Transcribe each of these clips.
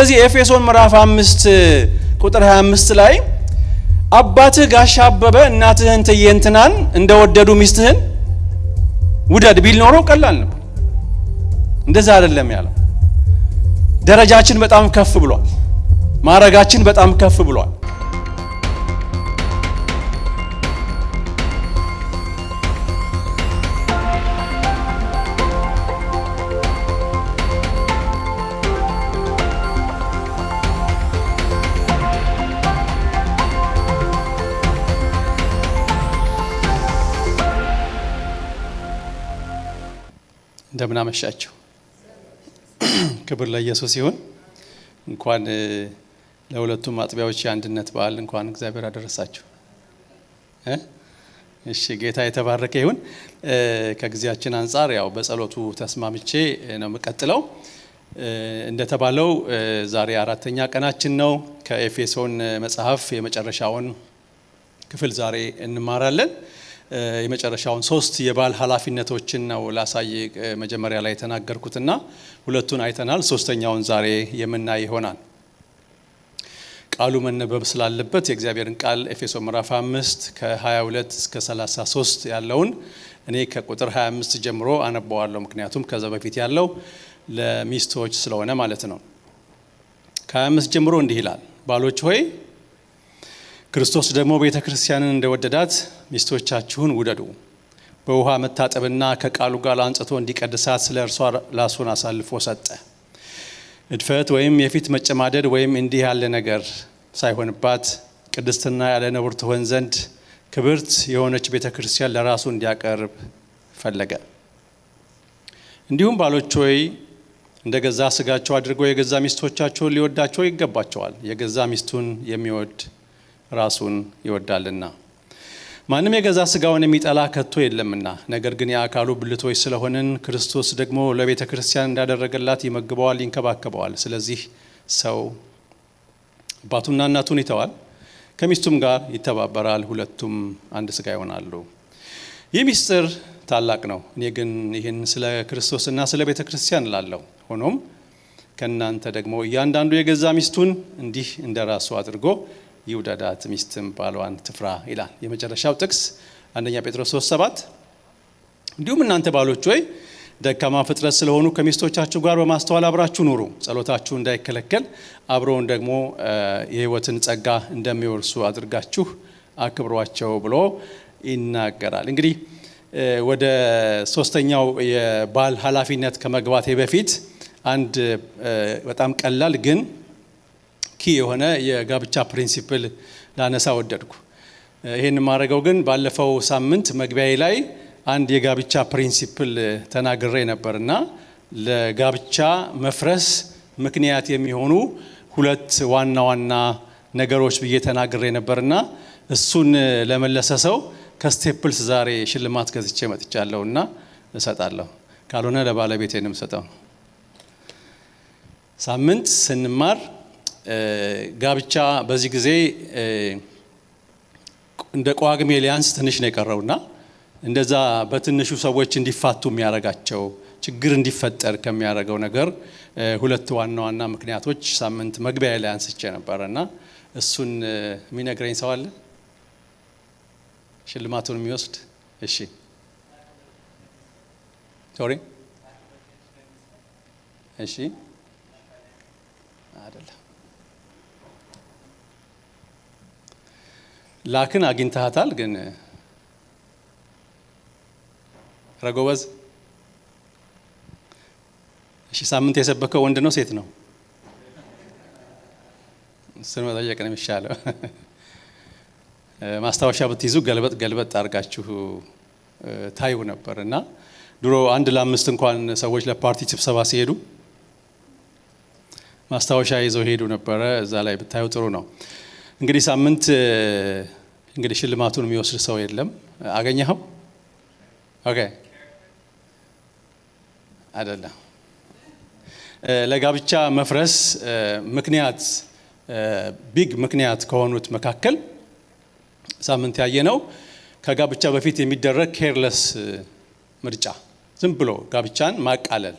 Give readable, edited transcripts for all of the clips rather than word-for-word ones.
ስለዚህ ኤፌሶን ምዕራፍ 5 ቁጥር 25 ላይ አባትህ ጋሻ አበበ እናትህን ትየንትናን እንደወደዱ ሚስትህን ውደድ ቢል ኖሮ ቀላል ነበር። እንደዛ አይደለም ያለው። ደረጃችን በጣም ከፍ ብሏል። ማረጋችን በጣም ከፍ ብሏል። እንደምን አመሻችሁ። ክብር ለኢየሱስ ይሁን። እንኳን ለሁለቱም አጥቢያዎች የአንድነት በዓል እንኳን እግዚአብሔር አደረሳችሁ። እሺ ጌታ የተባረከ ይሁን። ከጊዜያችን አንፃር ያው በጸሎቱ ተስማምቼ ነው የምቀጥለው። እንደተባለው ዛሬ አራተኛ ቀናችን ነው። ከኤፌሶን መጽሐፍ የመጨረሻውን ክፍል ዛሬ እንማራለን። የመጨረሻውን 3 የባል ኃላፊነቶችን ነው ላሳይ መጀመሪያ ላይ ተናገርኩትና ሁለቱን አይተናል። ሶስተኛውን ዛሬ የምናይ ይሆናል። ቃሉ መነበብ ስላለበት የእግዚአብሔርን ቃል ኤፌሶን ምዕራፍ 5 ከ22 እስከ 33 ያለውን እኔ ከቁጥር 25 ጀምሮ አነባዋለሁ። ምክንያቱም ከዛ በፊት ያለው ለሚስቶች ስለሆነ ማለት ነው። ከ25 ጀምሮ እንዲህ ይላል። ባሎች ሆይ ክርስቶስ ደግሞ ቤተ ክርስቲያንን እንደወደዳት ሚስቶቻችሁን ውደዱ። በውሃ መታጠብና ከቃሉ ጋር አንጽቶ እንዲቀድሳት ስለ እርሷ ራሱን አሳልፎ ሰጠ። እድፈት ወይም የፊት መጨማደድ ወይም እንዲህ ያለ ነገር ሳይሆንባት ቅድስትና ያለ ነውር ትሆን ዘንድ ክብርት የሆነች ቤተ ክርስቲያን ለራሱ እንዲያቀርብ ፈለገ። እንዲሁም ባሎች ሆይ እንደ ገዛ ስጋቸው አድርገው የገዛ ሚስቶቻቸውን ሊወዳቸው ይገባቸዋል። የገዛ ሚስቱን የሚወድ ራሱን ይወዳልና። ማንም የገዛ ስጋውን የሚጠላ ከቶ የለምና፣ ነገር ግን የአካሉ ብልቶች ስለሆንን ክርስቶስ ደግሞ ለቤተ ክርስቲያን እንዳደረገላት ይመግበዋል፣ ይንከባከበዋል። ስለዚህ ሰው አባቱና እናቱን ይተዋል፣ ከሚስቱም ጋር ይተባበራል፣ ሁለቱም አንድ ስጋ ይሆናሉ። ይህ ምስጢር ታላቅ ነው። እኔ ግን ይህን ስለ ክርስቶስና ስለ ቤተ ክርስቲያን እላለሁ። ሆኖም ከእናንተ ደግሞ እያንዳንዱ የገዛ ሚስቱን እንዲህ እንደራሱ አድርጎ ይውደዳት፣ ሚስትም ባሏን ትፍራ ይላል። የመጨረሻው ጥቅስ አንደኛ ጴጥሮስ 3:7 እንዲሁም እናንተ ባሎች ሆይ ደካማ ፍጥረት ስለሆኑ ከሚስቶቻችሁ ጋር በማስተዋል አብራችሁ ኑሩ፣ ጸሎታችሁ እንዳይከለከል አብረውን ደግሞ የሕይወትን ጸጋ እንደሚወርሱ አድርጋችሁ አክብሯቸው ብሎ ይናገራል። እንግዲህ ወደ ሶስተኛው የባል ኃላፊነት ከመግባቴ በፊት አንድ በጣም ቀላል ግን የሆነ የጋብቻ ፕሪንሲፕል ላነሳ ወደድኩ። ይሄን ማድረገው ግን ባለፈው ሳምንት መግቢያዬ ላይ አንድ የጋብቻ ፕሪንሲፕል ተናግሬ ነበርና ለጋብቻ መፍረስ ምክንያት የሚሆኑ 2 ዋና ዋና ነገሮች ብዬ ተናግሬ ነበርና እሱን ለመለሰ ሰው ከስቴፕልስ ዛሬ ሽልማት ገዝቼ መጥቻለሁና እሰጣለሁ። ካልሆነ ለባለቤቴንም ሰጠው። ሳምንት ስንማር ጋብቻ በዚህ ጊዜ እንደ ቋግሜ ሊያንስ ትንሽ ነው የቀረውና እንደዛ በትንሹ ሰዎች እንዲፋቱ የሚያረጋቸው ችግር እንዲፈጠር ከሚያረጋው ነገር 2 ዋና ዋና ምክንያቶች ሳምንት መግቢያ ላይ አንስቼ ነበርና እሱን የሚነግረኝ ሰው አለ? ሽልማቱን የሚወስድ? እሺ ሶሪ እሺ አይደለም። ላክን አግኝተሃታል ግን ረጎበዝ? እሺ ሳምንት የሰበከው ወንድ ነው ሴት ነው? እሱን መጠየቅ ነው የሚሻለው። ማስታወሻ ብትይዙ ገልበጥ አድርጋችሁ ታዩ ነበርና ድሮ 1 ለ5 እንኳን ሰዎች ለፓርቲ ስብሰባ ሲሄዱ ማስታወሻ ይዘው ሄዱ ነበረ። እዛ ላይ ብታዩ ጥሩ ነው። እንግዲህ ሳምንት እንግዲህ ሽልማቱን የሚወስድ ሰው የለም። አገኘኸው? ኦኬ አይደለም። ለጋብቻ መፍረስ ምክንያት ቢግ ምክንያት ከሆኑት መካከል ሳምንት ያየነው ከጋብቻ በፊት የሚደረግ ኬርለስ ምርጫ፣ ዝም ብሎ ጋብቻን ማቃለል፣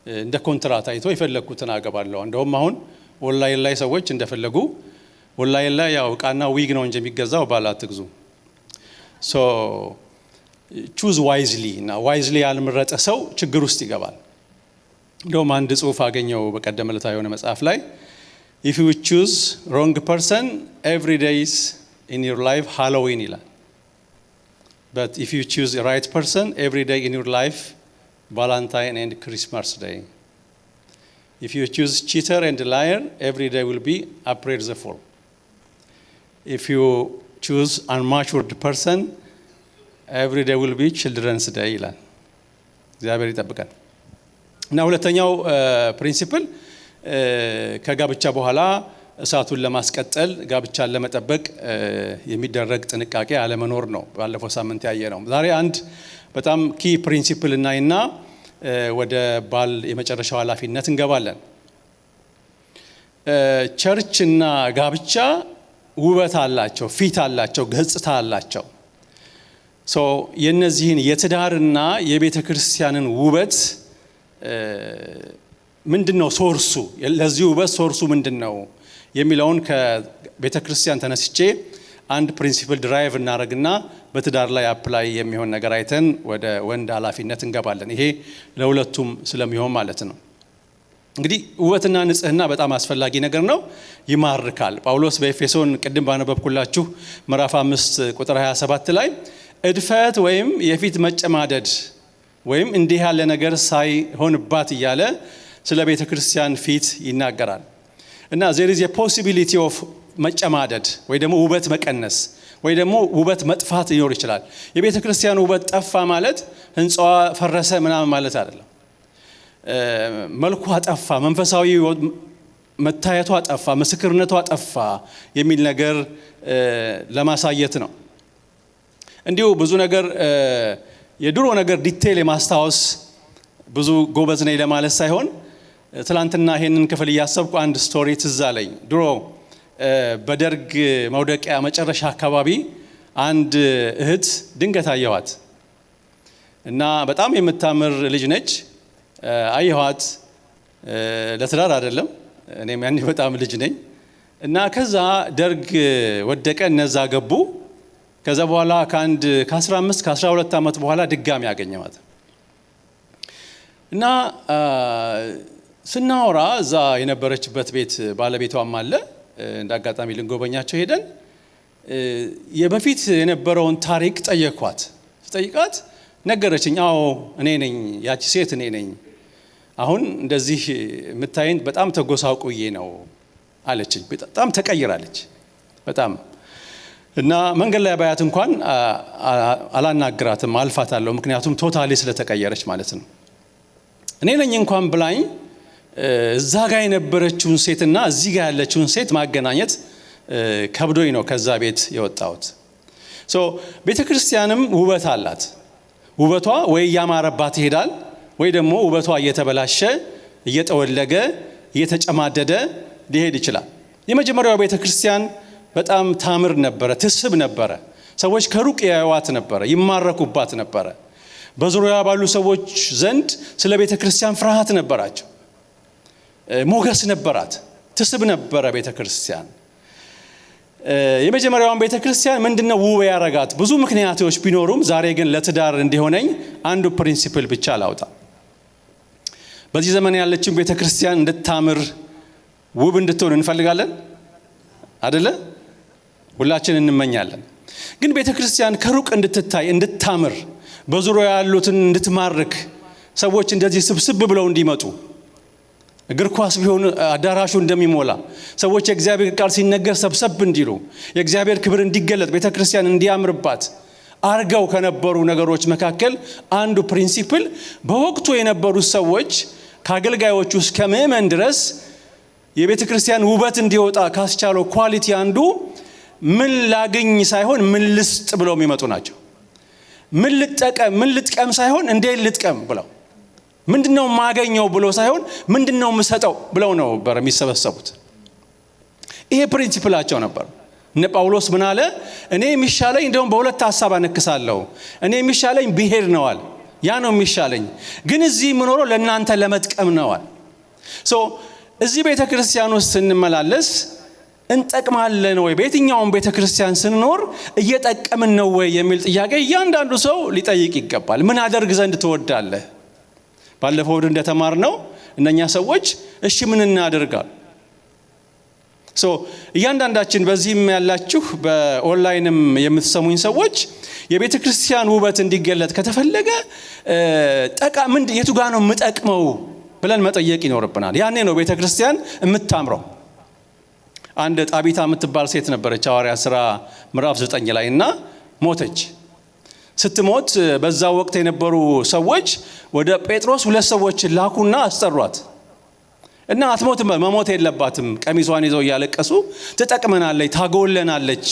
እንደ ኮንትራት አይቶ የፈለኩትን አገባለሁ። እንደውም አሁን ኦንላይን ላይ ሰዎች እንደፈለጉ ኦንላይን ላይ ያው ቃና ዊግ ነው እንጂ የሚገዛው ባል አትግዙ። ሶ ቹዝ ዋይዝሊ እና ዋይዝሊ ያልመረጠ ሰው ችግር ውስጥ ይገባል። እንደውም አንድ ጽሑፍ አገኘው በቀደም ዕለት የሆነ መጽሐፍ ላይ if you choose wrong person every day is in your life Halloween ይላል። but if you choose the right person every day in your life Valentine and Christmas Day. if you choose cheater and liar every day will be April the Fool. if you choose unmatured person every day will be Children's Day ይላል። እግዚአብሔር ይጠብቀን። እና ሁለተኛው ፕሪንሲፕል ከጋብቻ በኋላ እሳቱን ለማስቀጠል ጋብቻን ለመጠበቅ የሚደረግ ጥንቃቄ አለመኖር ነው። ባለፈው ሳምንት ያየነው። ዛሬ አንድ በጣም ኪ ፕሪንሲፕል እናይና ወደ ባል የመጨረሻው ኃላፊነት እንገባለን። ቸርችና ጋብቻ ውበት አላቸው፣ ፊት አላቸው፣ ገጽታ አላቸው። ሶ የነዚህን የትዳርና የቤተ ክርስቲያንን ውበት ምንድነው ሶርሱ? ለዚህ ውበት ሶርሱ ምንድነው የሚለውን ከቤተ ክርስቲያን ተነስቼ አንድ ፕሪንሲፕል ድራይቭ እናደርግና በትዳር ላይ አፕላይ የሚሆን ነገር አይተን ወደ ወንድ ኃላፊነት እንገባለን። ይሄ ለሁለቱም ስለሚሆን ማለት ነው። እንግዲህ ውበትና ንጽህና በጣም አስፈላጊ ነገር ነው፣ ይማርካል። ጳውሎስ በኤፌሶን ቅድም ባነበብኩላችሁ ምዕራፍ 5 ቁጥር 27 ላይ እድፈት ወይም የፊት መጨማደድ ወይም እንዲህ ያለ ነገር ሳይሆንባት እያለ ስለ ቤተ ክርስቲያን ፊት ይናገራል። እና there is a possibility of መጨማደድ ወይ ደግሞ ውበት መቀነስ ወይ ደግሞ ውበት መጥፋት ሊኖር ይችላል። የቤተ ክርስቲያን ውበት ጠፋ ማለት ህንጻዋ ፈረሰ ምናምን ማለት አይደለም። መልኳ ጠፋ፣ መንፈሳዊ መታየቷ ጠፋ፣ ምስክርነቷ ጠፋ የሚል ነገር ለማሳየት ነው። እንዲሁ ብዙ ነገር የድሮ ነገር ዲቴል የማስታወስ ብዙ ጎበዝ ነኝ ለማለት ሳይሆን ትላንትና ይሄንን ክፍል እያሰብኩ አንድ ስቶሪ ትዝ አለኝ። ድሮ በደርግ መውደቂያ መጨረሻ አካባቢ አንድ እህት ድንገት አየኋት እና በጣም የምታምር ልጅ ነች። አየኋት፣ ለትዳር አይደለም፣ እኔም ያኔ በጣም ልጅ ነኝ። እና ከዛ ደርግ ወደቀ፣ እነዛ ገቡ። ከዛ በኋላ ከ15 ከ12 ዓመት በኋላ ድጋሚ ያገኘዋት እና ስናወራ እዛ የነበረችበት ቤት ባለቤቷም አለ። እንዳጋጣሚ ልንጎበኛቸው ሄደን የበፊት የነበረውን ታሪክ ጠየኳት። ጠይቃት ነገረችኝ። አዎ እኔ ነኝ፣ ያቺ ሴት እኔ ነኝ። አሁን እንደዚህ የምታይኝ በጣም ተጎሳቁዬ ነው አለችኝ። በጣም ተቀይራለች በጣም። እና መንገድ ላይ ባያት እንኳን አላናግራትም፣ አልፋታለሁ። ምክንያቱም ቶታሊ ስለተቀየረች ማለት ነው። እኔ ነኝ እንኳን ብላኝ እዛ ጋር የነበረችውን ሴትና እዚህ ጋር ያለችውን ሴት ማገናኘት ከብዶኝ ነው ከዛ ቤት የወጣሁት። ሶ ቤተ ክርስቲያንም ውበት አላት። ውበቷ ወይ ያማረባት ይሄዳል ወይ ደግሞ ውበቷ እየተበላሸ እየጠወለገ እየተጨማደደ ሊሄድ ይችላል። የመጀመሪያው ቤተ ክርስቲያን በጣም ታምር ነበረ፣ ትስብ ነበረ። ሰዎች ከሩቅ ያዩዋት ነበረ፣ ይማረኩባት ነበረ። በዙሪያ ባሉ ሰዎች ዘንድ ስለ ቤተ ክርስቲያን ፍርሃት ነበራቸው፣ ሞገስ ነበራት፣ ትስብ ነበረ ቤተ ክርስቲያን። የመጀመሪያውን ቤተ ክርስቲያን ምንድነው ውብ ያረጋት? ብዙ ምክንያቶች ቢኖሩም ዛሬ ግን ለትዳር እንዲሆነኝ አንዱ ፕሪንሲፕል ብቻ ላውጣ። በዚህ ዘመን ያለችው ቤተ ክርስቲያን እንድታምር ውብ እንድትሆን እንፈልጋለን አይደለ? ሁላችን እንመኛለን። ግን ቤተ ክርስቲያን ከሩቅ እንድትታይ እንድታምር፣ በዙሪያ ያሉትን እንድትማርክ፣ ሰዎች እንደዚህ ስብስብ ብለው እንዲመጡ፣ እግር ኳስ ቢሆን አዳራሹ እንደሚሞላ ሰዎች የእግዚአብሔር ቃል ሲነገር ሰብሰብ እንዲሉ፣ የእግዚአብሔር ክብር እንዲገለጥ፣ ቤተ ክርስቲያን እንዲያምርባት አርገው ከነበሩ ነገሮች መካከል አንዱ ፕሪንሲፕል በወቅቱ የነበሩ ሰዎች ከአገልጋዮቹ እስከ ምእመን ድረስ የቤተ ክርስቲያን ውበት እንዲወጣ ካስቻለው ኳሊቲ አንዱ ምን ላገኝ ሳይሆን ምን ልስጥ ብለው የሚመጡ ናቸው። ምን ልጥቀም ምን ልጥቀም ሳይሆን እንዴት ልጥቀም ብለው፣ ምንድነው ማገኘው ብሎ ሳይሆን ምንድነው ምሰጠው ብለው ነው የሚሰበሰቡት። ይሄ ፕሪንሲፕላቸው ነበር። እነ ጳውሎስ ምን አለ? እኔ የሚሻለኝ እንደውም በሁለት ሐሳብ አነክሳለሁ። እኔ የሚሻለኝ ብሄድ ነዋል፣ ያ ነው የሚሻለኝ። ግን እዚህ ምኖረው ለእናንተ ለመጥቀም ነዋል። ሶ እዚህ ቤተክርስቲያን ውስጥ ስንመላለስ እንጠቅማለን ወይ? በየትኛውም ቤተክርስቲያን ስንኖር እየጠቀምን ነው ወይ የሚል ጥያቄ እያንዳንዱ ሰው ሊጠይቅ ይገባል። ምን አደርግ ዘንድ ትወዳለህ? ባለፈው እንደተማርነው እነኛ ሰዎች እሺ ምን እናደርጋል? እያንዳንዳችን በዚህም ያላችሁ በኦንላይንም የምትሰሙኝ ሰዎች የቤተክርስቲያን ውበት እንዲገለጥ ከተፈለገ የቱ ጋር ነው የምጠቅመው ብለን መጠየቅ ይኖርብናል። ያኔ ነው ቤተክርስቲያን የምታምረው። አንድ ጣቢታ የምትባል ሴት ነበረች ሐዋርያት ሥራ ምዕራፍ 9 ላይ እና ሞተች። ስትሞት በዛ ወቅት የነበሩ ሰዎች ወደ ጴጥሮስ 2 ሰዎች ላኩና አስጠሯት እና አትሞትም፣ መሞት የለባትም፣ ቀሚሷን ይዘው እያለቀሱ ትጠቅመናለች፣ ታጎለናለች፣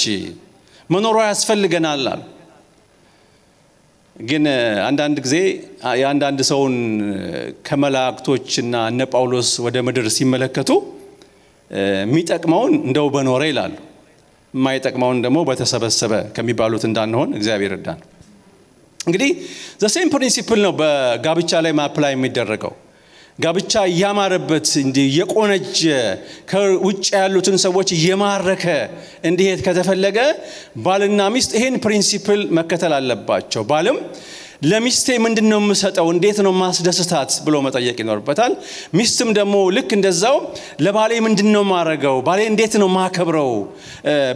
መኖሯ ያስፈልገናል አሉ። ግን አንዳንድ ጊዜ የአንዳንድ ሰውን ከመላእክቶችና እነ ጳውሎስ ወደ ምድር ሲመለከቱ የሚጠቅመውን እንደው በኖረ ይላሉ፣ የማይጠቅመውን ደግሞ በተሰበሰበ ከሚባሉት እንዳንሆን እግዚአብሔር ይርዳን። እንግዲህ ዘ ሴም ፕሪንሲፕል ነው በጋብቻ ላይ ማፕላይ የሚደረገው። ጋብቻ እያማረበት እንዲህ የቆነጀ ከውጭ ያሉትን ሰዎች እየማረከ እንዲሄድ ከተፈለገ ባልና ሚስት ይሄን ፕሪንሲፕል መከተል አለባቸው። ባልም ለሚስቴ ምንድነው የምሰጠው፣ እንዴት ነው ማስደስታት ብሎ መጠየቅ ይኖርበታል። ሚስትም ደግሞ ልክ እንደዛው ለባሌ ምንድነው ማረገው፣ ባሌ እንዴት ነው ማከብረው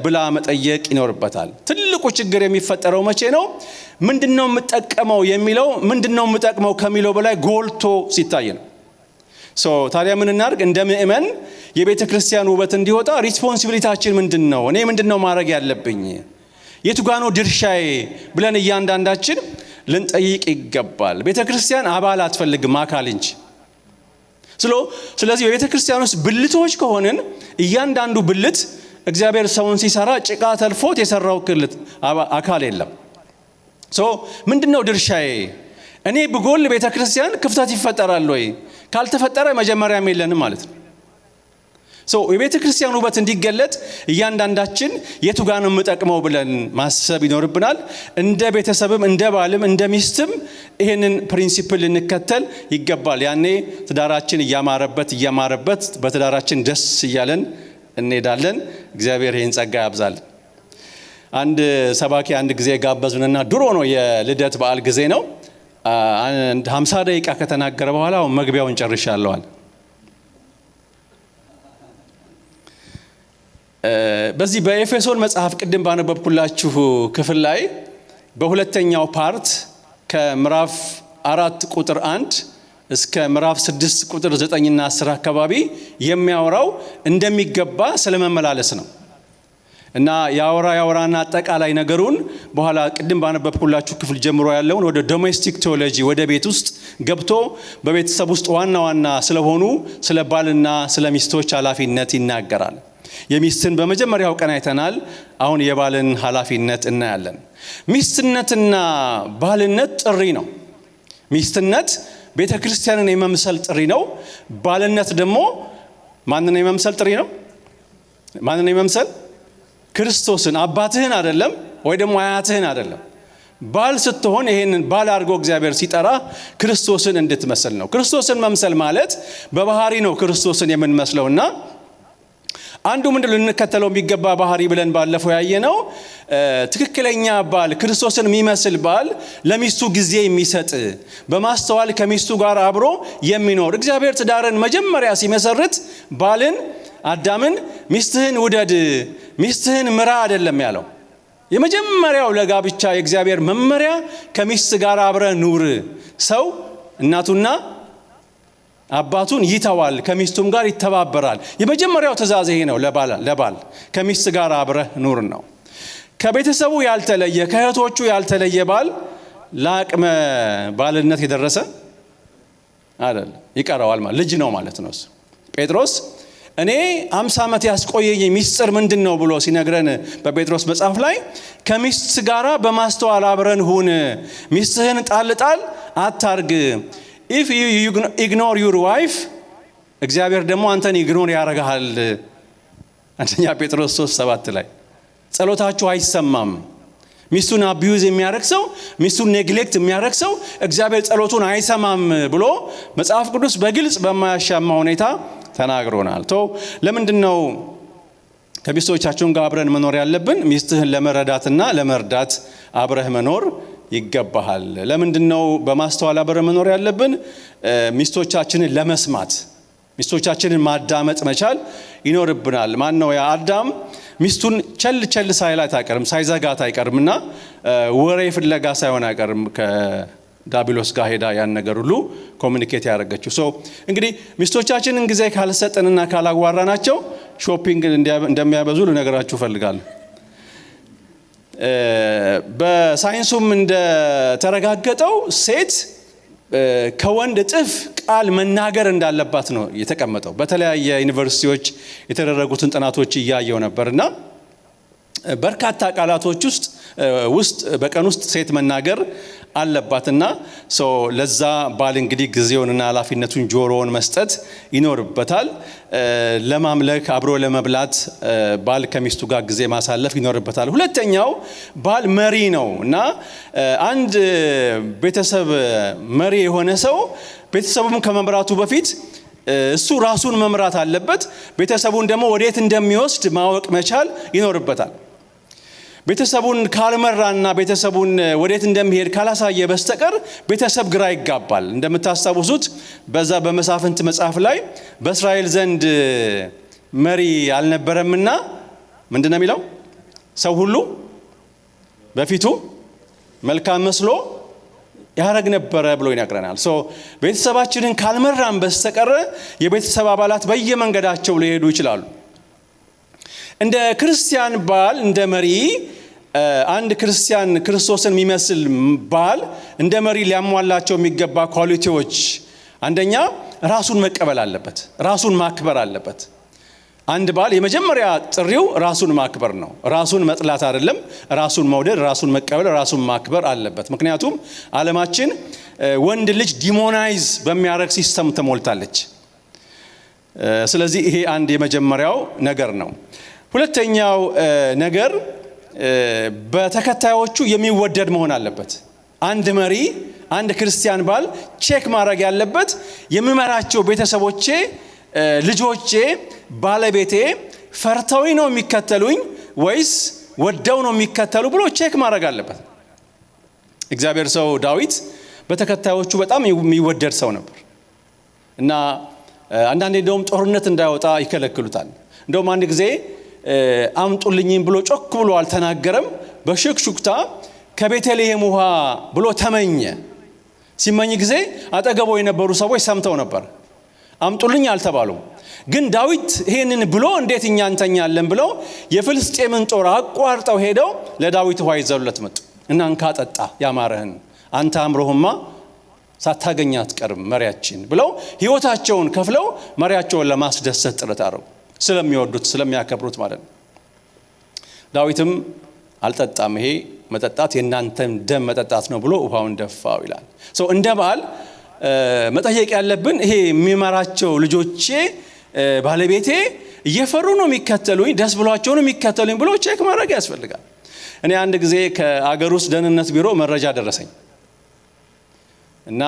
ብላ መጠየቅ ይኖርበታል። ትልቁ ችግር የሚፈጠረው መቼ ነው? ምንድነው የምጠቀመው የሚለው ምንድነው የምጠቅመው ከሚለው በላይ ጎልቶ ሲታይ ነው። ታዲያ ምን እናድርግ? እንደ ምእመን የቤተ ክርስቲያን ውበት እንዲወጣ ሪስፖንሲቢሊታችን ምንድነው? እኔ ምንድነው ማድረግ ያለብኝ? የቱ ጋር ነው ድርሻዬ ብለን እያንዳንዳችን ልንጠይቅ ይገባል። ቤተ ክርስቲያን አባል አትፈልግም አካል እንጂ። ስለዚህ በቤተ ክርስቲያን ውስጥ ብልቶች ከሆንን እያንዳንዱ ብልት እግዚአብሔር ሰውን ሲሰራ ጭቃ ተልፎት የሰራው አካል የለም። ምንድነው ድርሻዬ? እኔ ብጎል ቤተ ክርስቲያን ክፍተት ይፈጠራል ወይ? ካልተፈጠረ መጀመሪያም የለንም ማለት ነው። የቤተ ክርስቲያን ውበት እንዲገለጥ እያንዳንዳችን የቱ ጋር ነው የምጠቅመው ብለን ማሰብ ይኖርብናል። እንደ ቤተሰብም እንደ ባልም እንደ ሚስትም ይሄንን ፕሪንሲፕል ልንከተል ይገባል። ያኔ ትዳራችን እያማረበት በትዳራችን ደስ እያለን እንሄዳለን። እግዚአብሔር ይህን ጸጋ ያብዛል። አንድ ሰባኪ አንድ ጊዜ ጋበዙንና ድሮ ነው የልደት በዓል ጊዜ ነው። 50 ደቂቃ ከተናገረ በኋላ መግቢያውን ጨርሻለዋል። በዚህ በኤፌሶን መጽሐፍ ቅድም ባነበብኩላችሁ ክፍል ላይ በሁለተኛው ፓርት ከምዕራፍ 4 ቁጥር 1 እስከ ምዕራፍ 6 ቁጥር 9 እና 10 አካባቢ የሚያወራው እንደሚገባ ስለመመላለስ ነው እና ያወራና አጠቃላይ ነገሩን በኋላ ቅድም ባነበብኩላችሁ ክፍል ጀምሮ ያለውን ወደ ዶሜስቲክ ቴዎሎጂ ወደ ቤት ውስጥ ገብቶ በቤተሰብ ውስጥ ዋና ስለሆኑ ስለ ባልና ስለ ሚስቶች ኃላፊነት ይናገራል። የሚስትን በመጀመሪያው ቀን አይተናል። አሁን የባልን ኃላፊነት እናያለን። ሚስትነትና ባልነት ጥሪ ነው። ሚስትነት ቤተክርስቲያንን የመምሰል ጥሪ ነው። ባልነት ደግሞ ማንን የመምሰል ጥሪ ነው? ማንን የመምሰል? ክርስቶስን። አባትህን አይደለም ወይ ደግሞ አያትህን አይደለም። ባል ስትሆን ይሄንን ባል አድርጎ እግዚአብሔር ሲጠራ ክርስቶስን እንድትመስል ነው። ክርስቶስን መምሰል ማለት በባህሪ ነው ክርስቶስን የምንመስለውና አንዱ ምንድነው ልንከተለው የሚገባ ባህሪ ብለን ባለፈው ያየነው ትክክለኛ ባል ክርስቶስን የሚመስል ባል ለሚስቱ ጊዜ የሚሰጥ በማስተዋል ከሚስቱ ጋር አብሮ የሚኖር። እግዚአብሔር ትዳርን መጀመሪያ ሲመሰርት ባልን አዳምን ሚስትህን ውደድ ሚስትህን ምራ አይደለም ያለው። የመጀመሪያው ለጋብቻ የእግዚአብሔር መመሪያ ከሚስት ጋር አብረ ኑር። ሰው እናቱና አባቱን ይተዋል ከሚስቱም ጋር ይተባበራል። የመጀመሪያው ትእዛዝ ይሄ ነው ለባል ከሚስት ጋር አብረህ ኑር ነው። ከቤተሰቡ ያልተለየ ከእህቶቹ ያልተለየ ባል ለአቅመ ባልነት የደረሰ አይደል፣ ይቀረዋል ማለት ልጅ ነው ማለት ነው። ጴጥሮስ እኔ 50 ዓመት ያስቆየኝ ሚስጥር ምንድነው ብሎ ሲነግረን በጴጥሮስ መጽሐፍ ላይ ከሚስት ጋራ በማስተዋል አብረን ሁን፣ ሚስትህን ጣልጣል አታርግ። if you ignore your wife እግዚአብሔር ደግሞ አንተን ኢግኖር ያረጋል። አንደኛ ጴጥሮስ 3:7 ላይ ጸሎታችሁ አይሰማም። ሚስቱን አቢዩዝ የሚያረግ ሰው ሚስቱን ኔግሌክት የሚያረግ ሰው እግዚአብሔር ጸሎቱን አይሰማም ብሎ መጽሐፍ ቅዱስ በግልጽ በማያሻማ ሁኔታ ተናግሮናል። ለምንድነው ከሚስቶቻችን ጋር አብረን መኖር ያለብን? ሚስትህን ለመረዳትና ለመርዳት አብረህ መኖር ይገባሃል። ለምንድነው በማስተዋል አብረን መኖር ያለብን? ሚስቶቻችንን ለመስማት፣ ሚስቶቻችንን ማዳመጥ መቻል ይኖርብናል። ማን ነው ያ አዳም? ሚስቱን ቸል ሳይላት አይቀርም፣ ሳይዘጋት አይቀርምና ወሬ ፍለጋ ሳይሆን አይቀርም ከዳቢሎስ ጋር ሄዳ ያን ነገር ሁሉ ኮሙኒኬት ያደረገችው። እንግዲህ ሚስቶቻችንን ጊዜ ካልሰጠንና ካላዋራናቸው ሾፒንግ እንደሚያበዙ ልነግራችሁ ፈልጋለሁ። በሳይንሱም እንደተረጋገጠው ሴት ከወንድ እጥፍ ቃል መናገር እንዳለባት ነው የተቀመጠው። በተለያየ ዩኒቨርሲቲዎች የተደረጉትን ጥናቶች እያየው ነበርና በርካታ ቃላቶች ውስጥ በቀን ውስጥ ሴት መናገር አለባትና ለዛ ባል እንግዲህ ጊዜውንና ኃላፊነቱን ጆሮውን መስጠት ይኖርበታል። ለማምለክ አብሮ ለመብላት ባል ከሚስቱ ጋር ጊዜ ማሳለፍ ይኖርበታል። ሁለተኛው ባል መሪ ነው እና አንድ ቤተሰብ መሪ የሆነ ሰው ቤተሰቡን ከመምራቱ በፊት እሱ ራሱን መምራት አለበት። ቤተሰቡን ደግሞ ወዴት እንደሚወስድ ማወቅ መቻል ይኖርበታል። ቤተሰቡን ካልመራና ቤተሰቡን ወዴት እንደሚሄድ ካላሳየ በስተቀር ቤተሰብ ግራ ይጋባል። እንደምታስታውሱት በዛ በመሳፍንት መጽሐፍ ላይ በእስራኤል ዘንድ መሪ አልነበረምና ምንድነው የሚለው? ሰው ሁሉ በፊቱ መልካም መስሎ ያረግ ነበረ ብሎ ይነግረናል። ቤተሰባችንን ካልመራን በስተቀር የቤተሰብ አባላት በየመንገዳቸው ሊሄዱ ይችላሉ። እንደ ክርስቲያን ባል እንደ መሪ አንድ ክርስቲያን ክርስቶስን የሚመስል ባል እንደ መሪ ሊያሟላቸው የሚገባ ኳሊቲዎች፣ አንደኛ ራሱን መቀበል አለበት፣ ራሱን ማክበር አለበት። አንድ ባል የመጀመሪያ ጥሪው ራሱን ማክበር ነው። ራሱን መጥላት አይደለም፣ ራሱን መውደድ፣ ራሱን መቀበል፣ ራሱን ማክበር አለበት። ምክንያቱም ዓለማችን ወንድ ልጅ ዲሞናይዝ በሚያደርግ ሲስተም ተሞልታለች። ስለዚህ ይሄ አንድ የመጀመሪያው ነገር ነው። ሁለተኛው ነገር በተከታዮቹ የሚወደድ መሆን አለበት። አንድ መሪ፣ አንድ ክርስቲያን ባል ቼክ ማድረግ ያለበት የምመራቸው ቤተሰቦቼ፣ ልጆቼ፣ ባለቤቴ ፈርተውኝ ነው የሚከተሉኝ ወይስ ወደው ነው የሚከተሉ ብሎ ቼክ ማድረግ አለበት። እግዚአብሔር ሰው ዳዊት በተከታዮቹ በጣም የሚወደድ ሰው ነበር እና አንዳንዴ እንደውም ጦርነት እንዳይወጣ ይከለክሉታል። እንደውም አንድ ጊዜ አምጡልኝም ብሎ ጮክ ብሎ አልተናገረም። በሽክሹክታ ከቤተልሔም ውሃ ብሎ ተመኘ። ሲመኝ ጊዜ አጠገቡ የነበሩ ሰዎች ሰምተው ነበር። አምጡልኝ አልተባሉም። ግን ዳዊት ይሄንን ብሎ እንዴት እኛ እንተኛለን ብለው የፍልስጤምን ጦር አቋርጠው ሄደው ለዳዊት ውሃ ይዘውለት መጡ እና እንካ ጠጣ ያማረህን፣ አንተ አምሮህማ ሳታገኛት ቀርም መሪያችን ብለው ሕይወታቸውን ከፍለው መሪያቸውን ለማስደሰት ጥረት አደረጉ። ስለሚወዱት ስለሚያከብሩት ማለት ነው። ዳዊትም አልጠጣም፣ ይሄ መጠጣት የእናንተም ደም መጠጣት ነው ብሎ ውሃውን ደፋው ይላል። እንደ ባል መጠየቅ ያለብን ይሄ የሚመራቸው ልጆቼ፣ ባለቤቴ እየፈሩ ነው የሚከተሉኝ፣ ደስ ብሏቸው ነው የሚከተሉኝ ብሎ ቼክ ማድረግ ያስፈልጋል። እኔ አንድ ጊዜ ከአገር ውስጥ ደህንነት ቢሮ መረጃ ደረሰኝ እና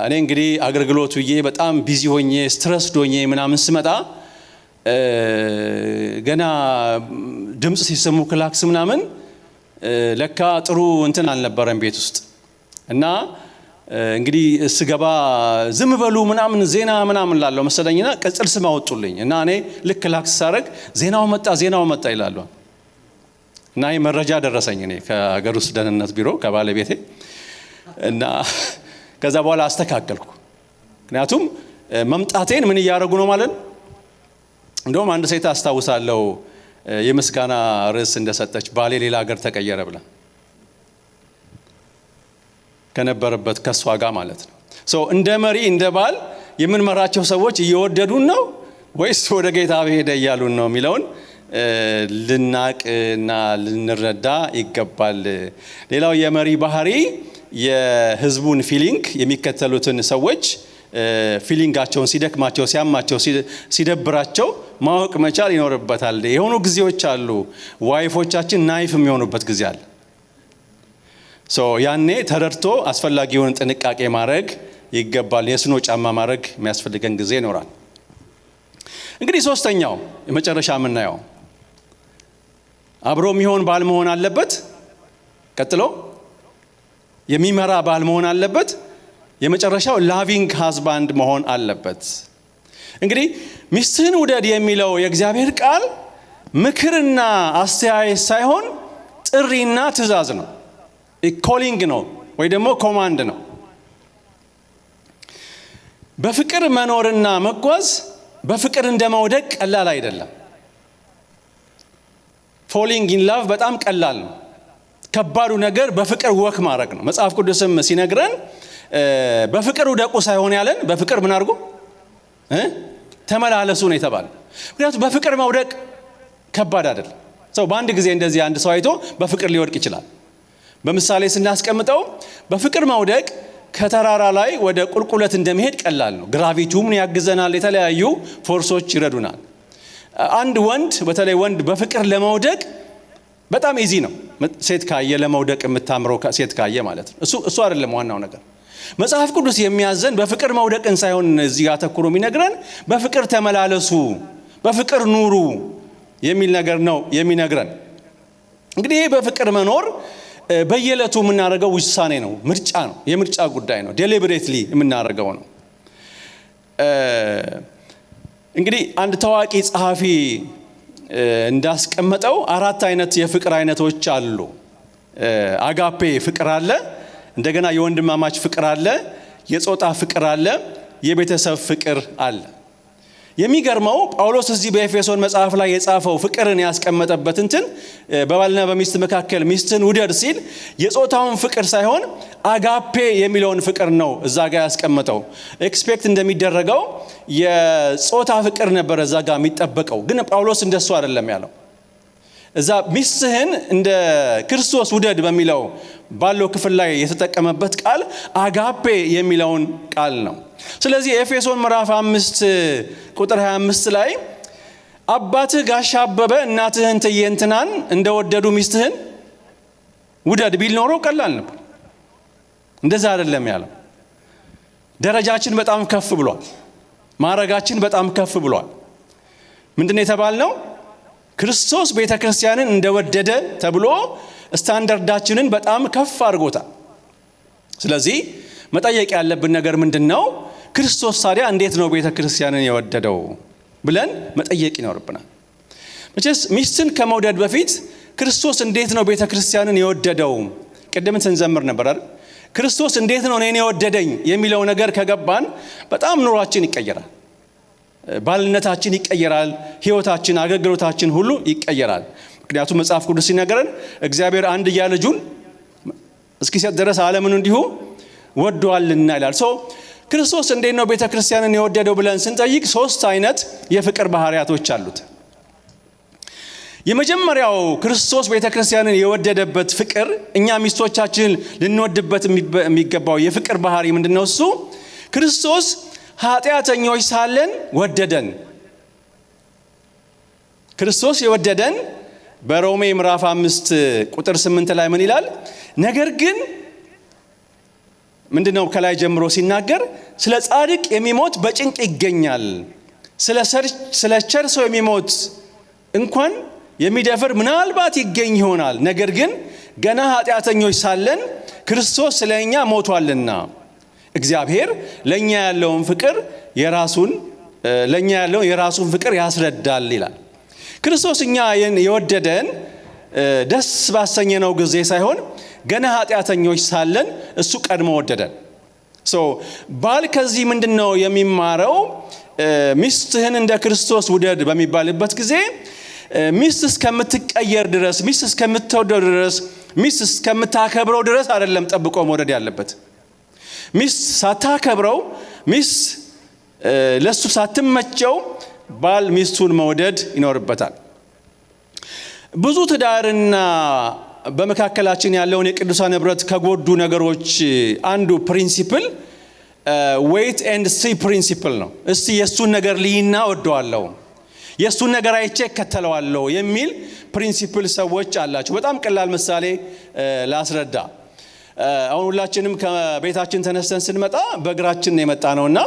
እኔ እንግዲህ አገልግሎት ውዬ በጣም ቢዚ ሆኜ ስትረስ ዶኜ ምናምን ስመጣ ገና ድምጽ ሲሰሙ ክላክስ ምናምን ለካ ጥሩ እንትን አልነበረም ቤት ውስጥ እና እንግዲህ ስገባ ዝም በሉ ምናምን ዜና ምናምን ላለው መሰለኝና ቅጽል ስም አወጡልኝ እና እኔ ልክ ክላክስ ሳረግ ዜናው መጣ ይላሉ እና ይሄ መረጃ ደረሰኝ እኔ ከሀገር ውስጥ ደህንነት ቢሮ ከባለቤቴ እና ከዛ በኋላ አስተካከልኩ። ምክንያቱም መምጣቴን ምን እያደረጉ ነው ማለት ነው። እንደውም አንድ ሴት አስታውሳለሁ የምስጋና ርዕስ እንደሰጠች ባሌ ሌላ ሀገር ተቀየረ ብላ ከነበረበት ከሷ ጋር ማለት ነው። እንደ መሪ እንደ ባል የምንመራቸው ሰዎች እየወደዱን ነው ወይስ ወደ ጌታ ሄደ እያሉን ነው የሚለውን ልናቅና ልንረዳ ይገባል። ሌላው የመሪ ባህሪ የህዝቡን ፊሊንግ የሚከተሉትን ሰዎች ፊሊንጋቸውን ሲደክማቸው፣ ሲያማቸው፣ ሲደብራቸው ማወቅ መቻል ይኖርበታል። የሆኑ ጊዜዎች አሉ ዋይፎቻችን ናይፍ የሚሆኑበት ጊዜ አለ። ያኔ ተረድቶ አስፈላጊውን ጥንቃቄ ማድረግ ይገባል። የስኖ ጫማ ማድረግ የሚያስፈልገን ጊዜ ይኖራል። እንግዲህ ሶስተኛው የመጨረሻ የምናየው አብሮ የሚሆን ባል መሆን አለበት። ቀጥሎ የሚመራ ባል መሆን አለበት። የመጨረሻው ላቪንግ ሃዝባንድ መሆን አለበት። እንግዲህ ሚስትህን ውደድ የሚለው የእግዚአብሔር ቃል ምክርና አስተያየት ሳይሆን ጥሪና ትእዛዝ ነው። ኮሊንግ ነው ወይ ደግሞ ኮማንድ ነው። በፍቅር መኖርና መጓዝ በፍቅር እንደመውደቅ ቀላል አይደለም። ፎሊንግ ኢን ላቭ በጣም ቀላል ነው። ከባዱ ነገር በፍቅር ወክ ማድረግ ነው። መጽሐፍ ቅዱስም ሲነግረን በፍቅር ውደቁ ሳይሆን ያለን በፍቅር ምን አድርጉ ተመላለሱ ነው የተባለ። ምክንያቱም በፍቅር መውደቅ ከባድ አይደለም። ሰው በአንድ ጊዜ እንደዚህ አንድ ሰው አይቶ በፍቅር ሊወድቅ ይችላል። በምሳሌ ስናስቀምጠው በፍቅር መውደቅ ከተራራ ላይ ወደ ቁልቁለት እንደመሄድ ቀላል ነው። ግራቪቲውም ያግዘናል፣ የተለያዩ ፎርሶች ይረዱናል። አንድ ወንድ በተለይ ወንድ በፍቅር ለመውደቅ በጣም ኢዚ ነው። ሴት ካየ ለመውደቅ የምታምረው ሴት ካየ ማለት ነው። እሱ አይደለም ዋናው ነገር። መጽሐፍ ቅዱስ የሚያዘን በፍቅር መውደቅን ሳይሆን እዚህ አተኩሮ የሚነግረን በፍቅር ተመላለሱ፣ በፍቅር ኑሩ የሚል ነገር ነው የሚነግረን። እንግዲህ ይሄ በፍቅር መኖር በየዕለቱ የምናደርገው ውሳኔ ነው፣ ምርጫ ነው፣ የምርጫ ጉዳይ ነው። ዴሊብሬትሊ የምናደርገው ነው። እንግዲህ አንድ ታዋቂ ጸሐፊ እንዳስቀመጠው 4 አይነት የፍቅር አይነቶች አሉ። አጋፔ ፍቅር አለ፣ እንደገና የወንድማማች ፍቅር አለ፣ የጾታ ፍቅር አለ፣ የቤተሰብ ፍቅር አለ። የሚገርመው ጳውሎስ እዚህ በኤፌሶን መጽሐፍ ላይ የጻፈው ፍቅርን ያስቀመጠበት እንትን በባልና በሚስት መካከል ሚስትን ውደድ ሲል የጾታውን ፍቅር ሳይሆን አጋፔ የሚለውን ፍቅር ነው እዛ ጋር ያስቀመጠው። ኤክስፔክት እንደሚደረገው የጾታ ፍቅር ነበር እዛ ጋር የሚጠበቀው፣ ግን ጳውሎስ እንደሱ አይደለም ያለው። እዛ ሚስትህን እንደ ክርስቶስ ውደድ በሚለው ባለው ክፍል ላይ የተጠቀመበት ቃል አጋፔ የሚለውን ቃል ነው። ስለዚህ ኤፌሶን ምዕራፍ 5 ቁጥር 25 ላይ አባትህ ጋሻ አበበ እናትህን ትየንትናን እንደወደዱ ሚስትህን ውደድ ቢል ኖሮ ቀላል ነበር። እንደዛ አይደለም ያለው። ደረጃችን በጣም ከፍ ብሏል። ማዕረጋችን በጣም ከፍ ብሏል። ምንድነው የተባልነው? ክርስቶስ ቤተክርስቲያንን እንደወደደ ተብሎ ስታንዳርዳችንን በጣም ከፍ አድርጎታል። ስለዚህ መጠየቅ ያለብን ነገር ምንድነው? ክርስቶስ ታዲያ እንዴት ነው ቤተክርስቲያንን የወደደው ብለን መጠየቅ ይኖርብናል። መቼስ ሚስትን ከመውደድ በፊት ክርስቶስ እንዴት ነው ቤተክርስቲያንን የወደደው? ቅድም ስንዘምር ነበር አይደል? ክርስቶስ እንዴት ነው እኔን የወደደኝ የሚለው ነገር ከገባን በጣም ኑሯችን ይቀየራል። ባልነታችን ይቀየራል። ህይወታችን፣ አገልግሎታችን ሁሉ ይቀየራል። ምክንያቱም መጽሐፍ ቅዱስ ሲነገረን እግዚአብሔር አንድያ ልጁን እስኪሰጥ ድረስ ዓለምን እንዲሁ ወዷልና ይላል። ክርስቶስ እንዴት ነው ቤተክርስቲያንን የወደደው ብለን ስንጠይቅ 3 አይነት የፍቅር ባህሪያቶች አሉት። የመጀመሪያው ክርስቶስ ቤተክርስቲያንን የወደደበት ፍቅር እኛ ሚስቶቻችንን ልንወድበት የሚገባው የፍቅር ባህሪ ምንድነው? እሱ ክርስቶስ ኃጢአተኞች ሳለን ወደደን። ክርስቶስ የወደደን በሮሜ ምዕራፍ 5 ቁጥር 8 ላይ ምን ይላል? ነገር ግን ምንድነው ከላይ ጀምሮ ሲናገር ስለ ጻድቅ የሚሞት በጭንቅ ይገኛል፣ ስለ ቸር ሰው የሚሞት እንኳን የሚደፍር ምናልባት ይገኝ ይሆናል። ነገር ግን ገና ኃጢአተኞች ሳለን ክርስቶስ ስለኛ ሞቷልና እግዚአብሔር ለኛ ያለውን ፍቅር የራሱን ፍቅር ያስረዳል ይላል። ክርስቶስ እኛ የወደደን ደስ ባሰኘነው ጊዜ ሳይሆን ገና ኃጢአተኞች ሳለን እሱ ቀድሞ ወደደን። ባል ከዚህ ምንድነው የሚማረው? ሚስትህን እንደ ክርስቶስ ውደድ በሚባልበት ጊዜ ሚስት እስከምትቀየር ድረስ፣ ሚስት እስከምትወደው ድረስ፣ ሚስት እስከምታከብረው ድረስ አይደለም ጠብቆ መውደድ ያለበት። ሚስት ሳታከብረው፣ ሚስት ለሱ ሳትመቸው ባል ሚስቱን መውደድ ይኖርበታል። ብዙ ትዳርና በመካከላችን ያለውን የቅዱሳን ህብረት ከጎዱ ነገሮች አንዱ ፕሪንሲፕል ዌይት ኤንድ ሲ ፕሪንሲፕል ነው። እስቲ የሱን ነገር ልይና ወደዋለሁ፣ የሱን ነገር አይቼ ከተለዋለሁ የሚል ፕሪንሲፕል ሰዎች አላቸው። በጣም ቀላል ምሳሌ ላስረዳ። አሁን ሁላችንም ከቤታችን ተነስተን ስንመጣ በእግራችን የመጣ ነውና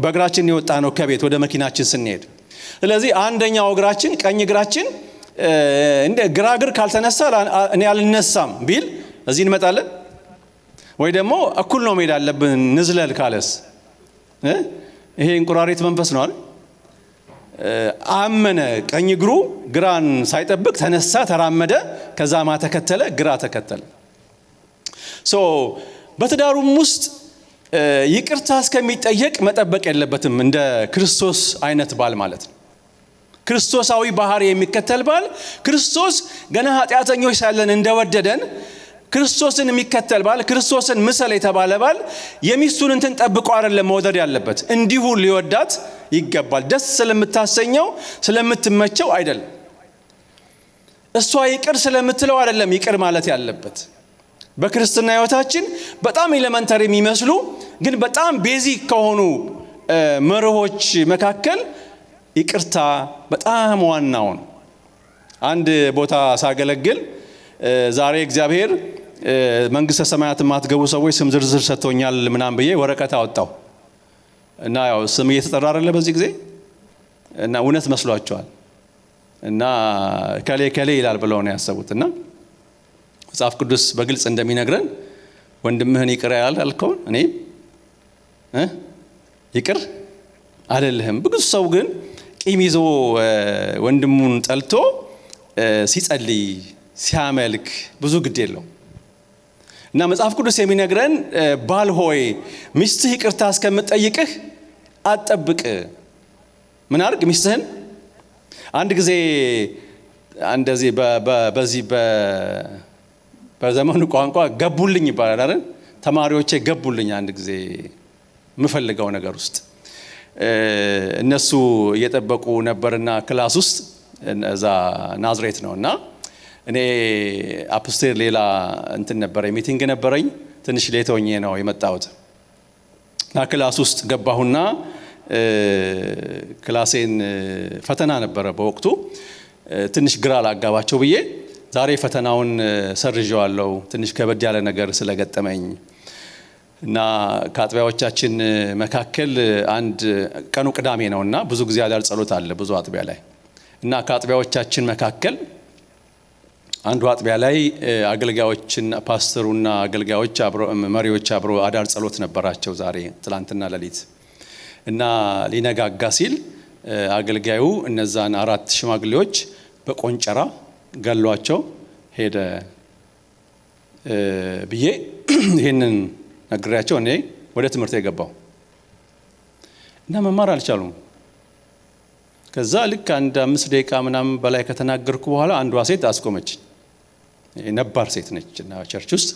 በእግራችን የወጣ ነው ከቤት ወደ መኪናችን ስንሄድ። ስለዚህ አንደኛው እግራችን ቀኝ እግራችን እንደ ግራግር ካልተነሳ እኔ አልነሳም ቢል እዚህ እንመጣለን ወይ ደግሞ እኩል ነው መሄድ አለብን ንዝለል ካለስ ይሄ እንቁራሪት መንፈስ ነው አይደል? አመነ ቀኝ እግሩ ግራን ሳይጠብቅ ተነሳ ተራመደ ከዛ ማ ተከተለ ግራ ተከተለ። በትዳሩም ውስጥ ይቅርታ እስከሚጠየቅ መጠበቅ የለበትም እንደ ክርስቶስ አይነት ባል ማለት ነው። ክርስቶሳዊ ባህሪ የሚከተል ባል ክርስቶስ ገና ኃጢአተኞች ሳለን እንደወደደን ክርስቶስን የሚከተል ባል ክርስቶስን ምሰል የተባለ ባል የሚስቱን እንትን ጠብቆ አይደለም መውደድ ያለበት እንዲሁ ሊወዳት ይገባል። ደስ ስለምታሰኘው ስለምትመቸው አይደለም እሷ ይቅር ስለምትለው አይደለም ይቅር ማለት ያለበት። በክርስትና ሕይወታችን በጣም ኤሌመንተሪ የሚመስሉ ግን በጣም ቤዚክ ከሆኑ መርሆች መካከል ይቅርታ በጣም ዋናው ነው። አንድ ቦታ ሳገለግል ዛሬ እግዚአብሔር መንግስተ ሰማያት ማትገቡ ሰዎች ስም ዝርዝር ሰጥቶኛል ምናም ብዬ ወረቀት አወጣው እና ያው ስም እየተጠራ አይደለ በዚህ ጊዜ እና እውነት መስሏቸዋል እና ከሌ ይላል ብለው ነው ያሰቡትና መጽሐፍ ቅዱስ በግልጽ እንደሚነግረን ወንድምህን ይቅር ያላልከው እኔ ይቅር አይደለህም። ብዙ ሰው ግን ቂም ይዞ ወንድሙን ጠልቶ ሲጸልይ ሲያመልክ ብዙ ግድ የለው እና መጽሐፍ ቅዱስ የሚነግረን ባል ሆይ ሚስትህ ይቅርታ እስከምትጠይቅህ አትጠብቅ። ምን አድርግ ሚስትህን አንድ ጊዜ እንደዚህ በዚህ በዘመኑ ቋንቋ ገቡልኝ ይባላል አይደል? ተማሪዎቼ ገቡልኝ አንድ ጊዜ የምፈልገው ነገር ውስጥ እነሱ እየጠበቁ ነበርና ክላስ ውስጥ እዛ ናዝሬት ነውና እኔ አፕስቴር ሌላ እንትን ነበረ ሚቲንግ ነበረኝ ትንሽ ሌት ሆኜ ነው የመጣሁት እና ክላስ ውስጥ ገባሁና ክላሴን ፈተና ነበረ በወቅቱ ትንሽ ግራ ላጋባቸው ብዬ ዛሬ ፈተናውን ሰርዤዋለሁ ትንሽ ከበድ ያለ ነገር ስለገጠመኝ እና ከአጥቢያዎቻችን መካከል አንድ ቀኑ ቅዳሜ ነውና ብዙ ጊዜ አዳር ጸሎት አለ ብዙ አጥቢያ ላይ እና ከአጥቢያዎቻችን መካከል አንዱ አጥቢያ ላይ አገልጋዮችን ፓስተሩና አገልጋዮች መሪዎች አብሮ አዳር ጸሎት ነበራቸው ዛሬ ትላንትና ሌሊት እና ሊነጋጋ ሲል አገልጋዩ እነዛን 4 ሽማግሌዎች በቆንጨራ ገሏቸው ሄደ ብዬ ይሄንን ነግሬያቸው እኔ ወደ ትምህርት የገባው እና መማር አልቻሉም። ከዛ ልክ አንድ 5 ደቂቃ ምናምን በላይ ከተናገርኩ በኋላ አንዷ ሴት አስቆመች። ነባር ሴት ነች እና ቸርች ውስጥ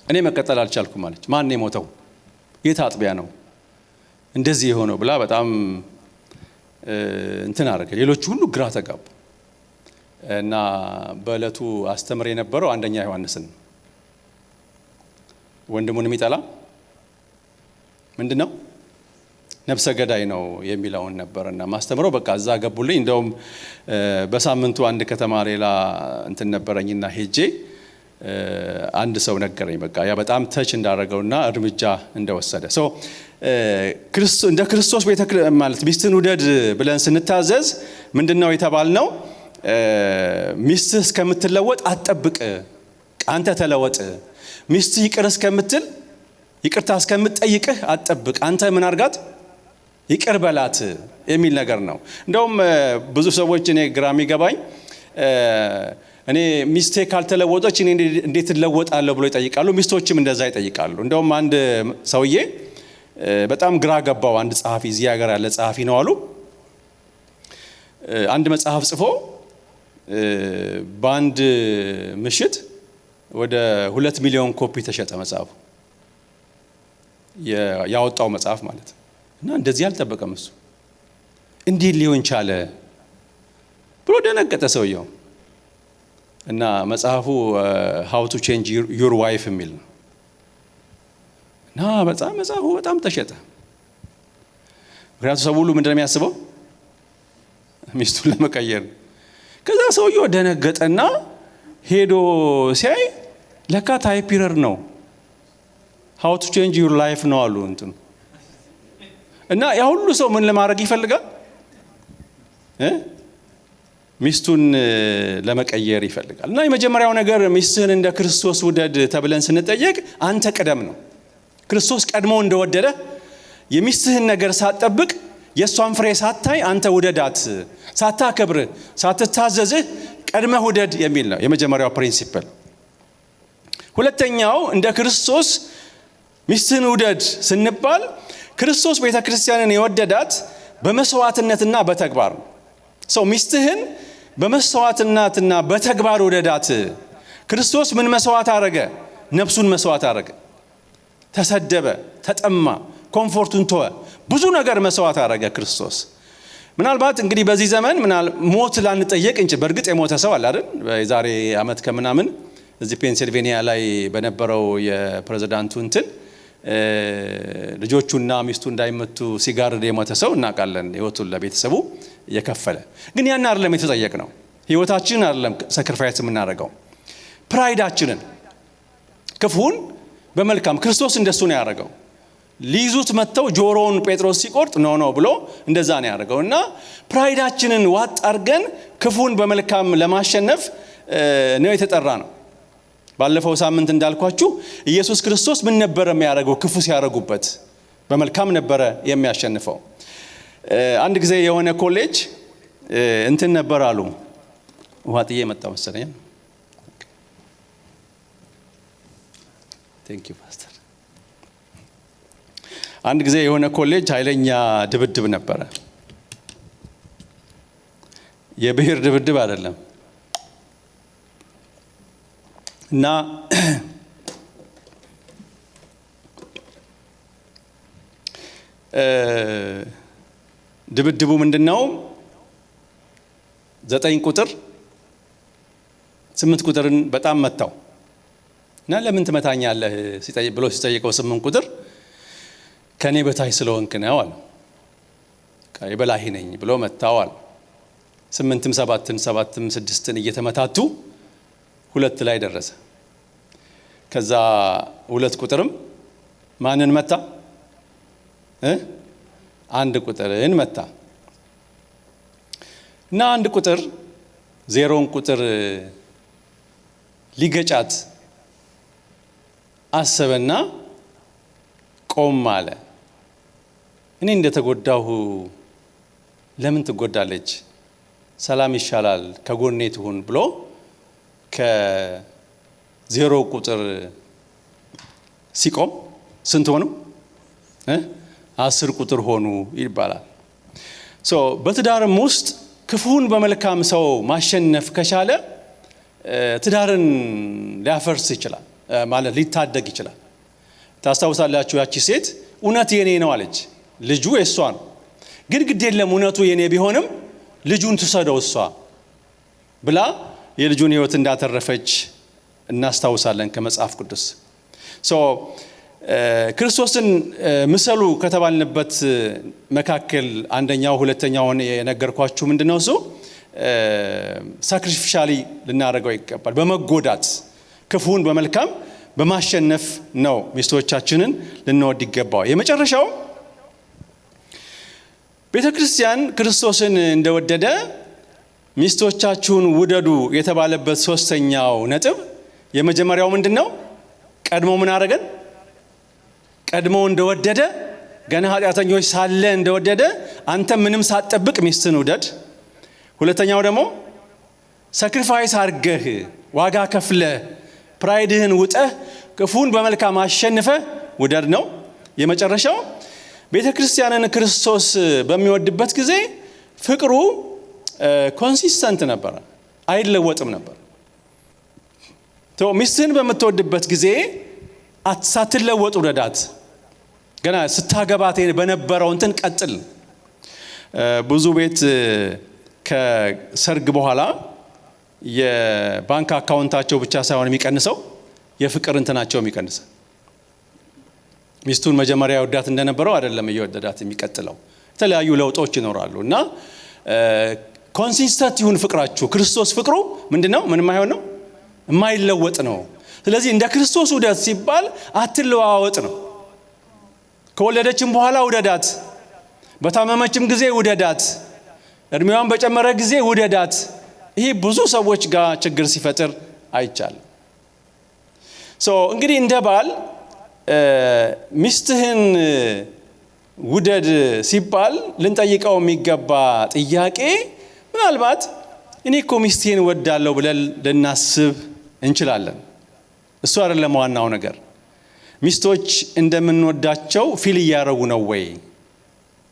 እኔ መቀጠል አልቻልኩም ማለች። ማን ነው የሞተው? የት አጥቢያ ነው እንደዚህ የሆነው ብላ በጣም እንትን አደረገ። ሌሎቹ ሁሉ ግራ ተጋቡ እና በእለቱ አስተምር የነበረው አንደኛ ዮሐንስን ወንድሙን የሚጠላ ምንድነው ነፍሰ ገዳይ ነው የሚለውን ነበርና ማስተምረው በቃ እዛ ገቡልኝ። እንደውም በሳምንቱ አንድ ከተማ ሌላ እንትን ነበረኝና ሄጄ አንድ ሰው ነገረኝ በቃ ያ በጣም ተች እንዳደረገውና እርምጃ እንደወሰደ ክርስቶስ እንደ ክርስቶስ ማለት ሚስትን ውደድ ብለን ስንታዘዝ ምንድነው የተባልነው? ሚስትህ እስከምትለወጥ አትጠብቅ፣ አንተ ተለወጥ። ሚስትህ ይቅር እስከምትል ይቅርታ እስከምትጠይቅህ አትጠብቅ፣ አንተ ምን አድርጋት ይቅር በላት የሚል ነገር ነው። እንደውም ብዙ ሰዎች እኔ ግራ የሚገባኝ እኔ ሚስቴ ካልተለወጠች እኔ እንዴት እለወጣለሁ ብሎ ይጠይቃሉ። ሚስቶችም እንደዛ ይጠይቃሉ። እንደውም አንድ ሰውዬ በጣም ግራ ገባው። አንድ ጸሐፊ እዚህ ሀገር ያለ ጸሐፊ ነው አሉ። አንድ መጽሐፍ ጽፎ በአንድ ምሽት ወደ 2 ሚሊዮን ኮፒ ተሸጠ መጽሐፉ ያወጣው መጽሐፍ ማለት እና እንደዚህ አልጠበቀም እሱ። እንዴት ሊሆን ቻለ ብሎ ደነገጠ ሰውየው። እና መጽሐፉ how to change your wife የሚል ነው እና መጽሐፉ በጣም ተሸጠ። ምክንያቱም ሰው ሁሉ ምንድን ነው የሚያስበው? ሚስቱን ለመቀየር። ከዛ ሰውየው ደነገጠና ሄዶ ሲያይ ለካ ታይፒረር ነው how to change your life ነው አሉ እንትኑ እና ያ ሁሉ ሰው ምን ለማድረግ ይፈልጋል? ሚስቱን ለመቀየር ይፈልጋል። እና የመጀመሪያው ነገር ሚስትህን እንደ ክርስቶስ ውደድ ተብለን ስንጠየቅ አንተ ቀደም ነው። ክርስቶስ ቀድሞ እንደወደደ የሚስትህን ነገር ሳትጠብቅ የሷን ፍሬ ሳታይ አንተ ውደዳት፣ ሳታከብር ሳትታዘዝህ ቀድመህ ውደድ የሚል ነው የመጀመሪያው ፕሪንሲፕል። ሁለተኛው እንደ ክርስቶስ ሚስትህን ውደድ ስንባል ክርስቶስ ቤተክርስቲያንን የወደዳት በመስዋዕትነትና በተግባር ነው። ሰው ሚስትህን በመስዋዕትነትና በተግባር ውደዳት። ክርስቶስ ምን መስዋዕት አረገ? ነፍሱን መስዋዕት አረገ። ተሰደበ፣ ተጠማ፣ ኮምፎርቱን ተወ፣ ብዙ ነገር መስዋዕት አረገ ክርስቶስ። ምናልባት እንግዲህ በዚህ ዘመን ሞት ላንጠየቅ እንጂ በእርግጥ የሞተ ሰው አለ አይደል? የዛሬ ዓመት ከምናምን እዚህ ፔንሲልቬኒያ ላይ በነበረው የፕሬዝዳንቱ እንትን ልጆቹና ሚስቱ እንዳይመቱ ሲጋርድ የሞተ ሰው እናውቃለን። ህይወቱን ለቤተሰቡ የከፈለ ግን ያን አይደለም የተጠየቅ ነው። ህይወታችንን አይደለም ሳክሪፋይስ የምናደርገው፣ ፕራይዳችንን፣ ክፉን በመልካም ክርስቶስ እንደሱ ነው ያደረገው። ሊይዙት መጥተው ጆሮውን ጴጥሮስ ሲቆርጥ ኖ ብሎ እንደዛ ነው ያደረገው። እና ፕራይዳችንን ዋጥ አድርገን ክፉን በመልካም ለማሸነፍ ነው የተጠራ ነው። ባለፈው ሳምንት እንዳልኳችሁ ኢየሱስ ክርስቶስ ምን ነበር የሚያደርገው? ክፉ ሲያደርጉበት በመልካም ነበረ የሚያሸንፈው። አንድ ጊዜ የሆነ ኮሌጅ እንትን ነበር አሉ። ውሃ ጥዬ መጣሁ መሰለኝ። ቴንክ ዩ ፓስተር። አንድ ጊዜ የሆነ ኮሌጅ ኃይለኛ ድብድብ ነበረ። የብሔር ድብድብ አይደለም። እና ድብድቡ ምንድነው? 9 ቁጥር 8 ቁጥርን በጣም መታው እና ለምን ትመታኛለህ ብሎ ሲጠይቀው 8 ቁጥር ከኔ በታይ ስለሆንክ ነው አለ። የበላሂ ነኝ ብሎ መታው አለ። 8ም 7ም 7ም 6ን እየተመታቱ 2 ላይ ደረሰ። ከዛ 2 ቁጥርም ማንን መታ? 1 ቁጥርን መታ። እና 1 ቁጥር 0ን ቁጥር ሊገጫት አሰበና ቆም አለ። እኔ እንደተጎዳሁ ለምን ትጎዳለች? ሰላም ይሻላል ከጎኔ ትሁን ብሎ ከ0 ቁጥር ሲቆም ስንት ሆኑ? 10 ቁጥር ሆኑ ይባላል። በትዳርም ውስጥ ክፉን በመልካም ሰው ማሸነፍ ከቻለ ትዳርን ሊያፈርስ ይችላል ማለት ሊታደግ ይችላል። ታስታውሳላችሁ ያቺ ሴት እውነት የኔ ነው አለች። ልጁ የሷ ነው፣ ግን ግድ የለም እውነቱ የኔ ቢሆንም ልጁን ትሰደው እሷ ብላ የልጁን ህይወት እንዳተረፈች እናስታውሳለን ከመጽሐፍ ቅዱስ። ክርስቶስን ምሰሉ ከተባልንበት መካከል አንደኛው ሁለተኛውን የነገርኳችሁ ምንድነው? እሱ ሳክሪፊሻሊ ልናደርገው ይገባል። በመጎዳት ክፉን በመልካም በማሸነፍ ነው ሚስቶቻችንን ልንወድ ይገባው። የመጨረሻው ቤተክርስቲያን ክርስቶስን እንደወደደ ሚስቶቻችሁን ውደዱ የተባለበት ሶስተኛው ነጥብ የመጀመሪያው ምንድነው? ቀድሞ ምን አደረገን? ቀድሞ እንደወደደ ገና ኃጢአተኞች ሳለ እንደወደደ አንተ ምንም ሳትጠብቅ ሚስትን ውደድ። ሁለተኛው ደግሞ ሳክሪፋይስ አድርገህ ዋጋ ከፍለህ ፕራይድህን ውጠህ ክፉን በመልካም አሸንፈህ ውደድ ነው። የመጨረሻው ቤተክርስቲያንን ክርስቶስ በሚወድበት ጊዜ ፍቅሩ ኮንሲስተንት ነበር፣ አይለወጥም ነበር። ሚስትን በምትወድበት ጊዜ ሳትለወጥ ውደዳት። ገና ስታገባት በነበረው እንትን ቀጥል። ብዙ ቤት ከሰርግ በኋላ የባንክ አካውንታቸው ብቻ ሳይሆን የሚቀንሰው የፍቅር እንትናቸው የሚቀንሰው ሚስቱን መጀመሪያ ወዳት እንደነበረው አይደለም እየወደዳት የሚቀጥለው። የተለያዩ ለውጦች ይኖራሉ እና ኮንሲስተንት ይሁን ፍቅራችሁ። ክርስቶስ ፍቅሩ ምንድነው? ምንም አይሆን ነው፣ የማይለወጥ ነው። ስለዚህ እንደ ክርስቶስ ውደት ሲባል አትለዋወጥ ነው። ከወለደችም በኋላ ውደዳት፣ በታመመችም ጊዜ ውደዳት፣ እድሜዋን በጨመረ ጊዜ ውደዳት። ይሄ ብዙ ሰዎች ጋር ችግር ሲፈጥር አይቻልም። እንግዲህ እንደ ባል ሚስትህን ውደድ ሲባል ልንጠይቀው የሚገባ ጥያቄ ምናልባት እኔ እኮ ሚስቴን ወዳለሁ ብለን ልናስብ እንችላለን። እሱ አይደለም ዋናው ነገር። ሚስቶች እንደምንወዳቸው ፊል እያደረጉ ነው ወይ?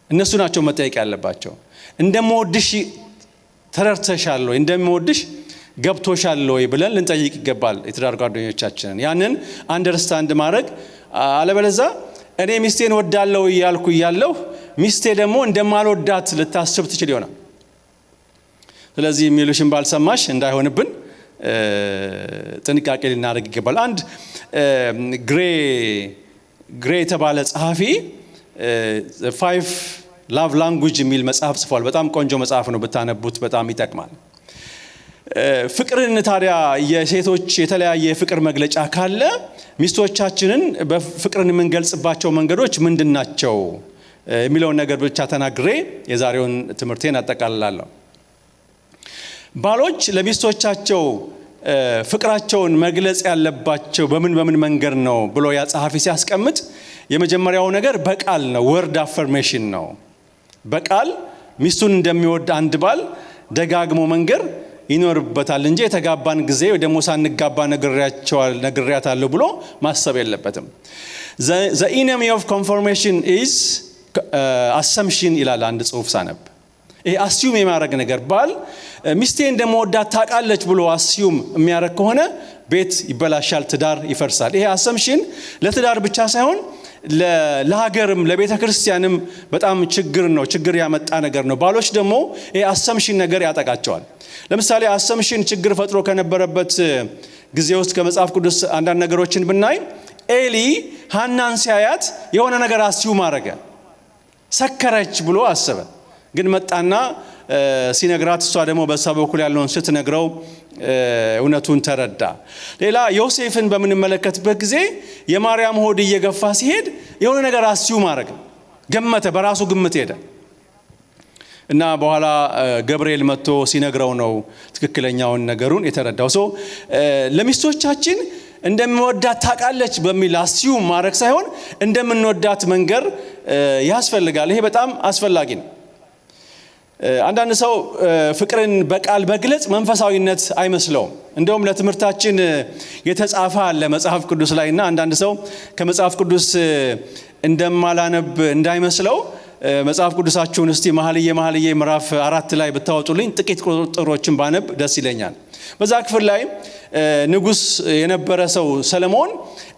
እነሱ ናቸው መጠየቅ ያለባቸው። እንደምወድሽ ተረድተሻል ወይ? እንደምወድሽ ገብቶሻል ወይ ብለን ልንጠይቅ ይገባል የትዳር ጓደኞቻችንን። ያንን አንደርስታንድ ማድረግ አለበለዚያ እኔ ሚስቴን ወዳለሁ እያልኩ እያለሁ ሚስቴ ደግሞ እንደማልወዳት ልታስብ ትችል ይሆናል። ስለዚህ የሚሉሽን ባልሰማሽ እንዳይሆንብን ጥንቃቄ ልናደርግ ይገባል። አንድ ግሬ የተባለ ጸሐፊ 5 ላቭ ላንጉጅ የሚል መጽሐፍ ጽፏል። በጣም ቆንጆ መጽሐፍ ነው፣ ብታነቡት በጣም ይጠቅማል። ፍቅርን ታዲያ የሴቶች የተለያየ ፍቅር መግለጫ ካለ ሚስቶቻችንን በፍቅርን የምንገልጽባቸው መንገዶች ምንድናቸው የሚለውን ነገር ብቻ ተናግሬ የዛሬውን ትምህርቴን አጠቃልላለሁ። ባሎች ለሚስቶቻቸው ፍቅራቸውን መግለጽ ያለባቸው በምን መንገድ ነው ብሎ ያ ጸሐፊ ሲያስቀምጥ የመጀመሪያው ነገር በቃል ነው፣ ወርድ አፈርሜሽን ነው። በቃል ሚስቱን እንደሚወድ አንድ ባል ደጋግሞ መንገር ይኖርበታል እንጂ የተጋባን ጊዜ ወይ ደግሞ ሳንጋባ ነግሬያታለሁ ብሎ ማሰብ የለበትም። the enemy of confirmation is assumption ይላል አንድ ጽሑፍ ሳነብ። ይሄ አስዩም የማድረግ ነገር ባል ሚስቴ እንደምወዳት ታውቃለች ብሎ አስዩም የሚያደርግ ከሆነ ቤት ይበላሻል፣ ትዳር ይፈርሳል። ይሄ አሰምሽን ለትዳር ብቻ ሳይሆን ለሀገርም ለቤተ ክርስቲያንም በጣም ችግር ያመጣ ነገር ነው። ባሎች ደግሞ ይሄ አሰምሽን ነገር ያጠቃቸዋል። ለምሳሌ አሰምሽን ችግር ፈጥሮ ከነበረበት ጊዜ ውስጥ ከመጽሐፍ ቅዱስ አንዳንድ ነገሮችን ብናይ ኤሊ ሐናን ሲያያት የሆነ ነገር አስዩም አረገ። ሰከረች ብሎ አሰበ። ግን መጣና ሲነግራት እሷ ደግሞ በሷ በኩል ያለውን ስትነግረው እውነቱን ተረዳ። ሌላ ዮሴፍን በምንመለከትበት ጊዜ የማርያም ሆድ እየገፋ ሲሄድ የሆነ ነገር አስዩም አረገ፣ ገመተ፣ በራሱ ግምት ሄደ እና በኋላ ገብርኤል መጥቶ ሲነግረው ነው ትክክለኛውን ነገሩን የተረዳው። ለሚስቶቻችን እንደምንወዳት ታውቃለች በሚል አስዩም ማድረግ ሳይሆን እንደምንወዳት መንገር ያስፈልጋል። ይሄ በጣም አስፈላጊ ነው። አንዳንድ ሰው ፍቅርን በቃል መግለጽ መንፈሳዊነት አይመስለውም። እንደውም ለትምህርታችን የተጻፈ አለ መጽሐፍ ቅዱስ ላይና አንዳንድ ሰው ከመጽሐፍ ቅዱስ እንደማላነብ እንዳይመስለው መጽሐፍ ቅዱሳችሁን እስቲ መኃልየ ምዕራፍ 4 ላይ ብታወጡልኝ ጥቂት ቁጥሮችን ባነብ ደስ ይለኛል። በዛ ክፍል ላይ ንጉስ የነበረ ሰው ሰለሞን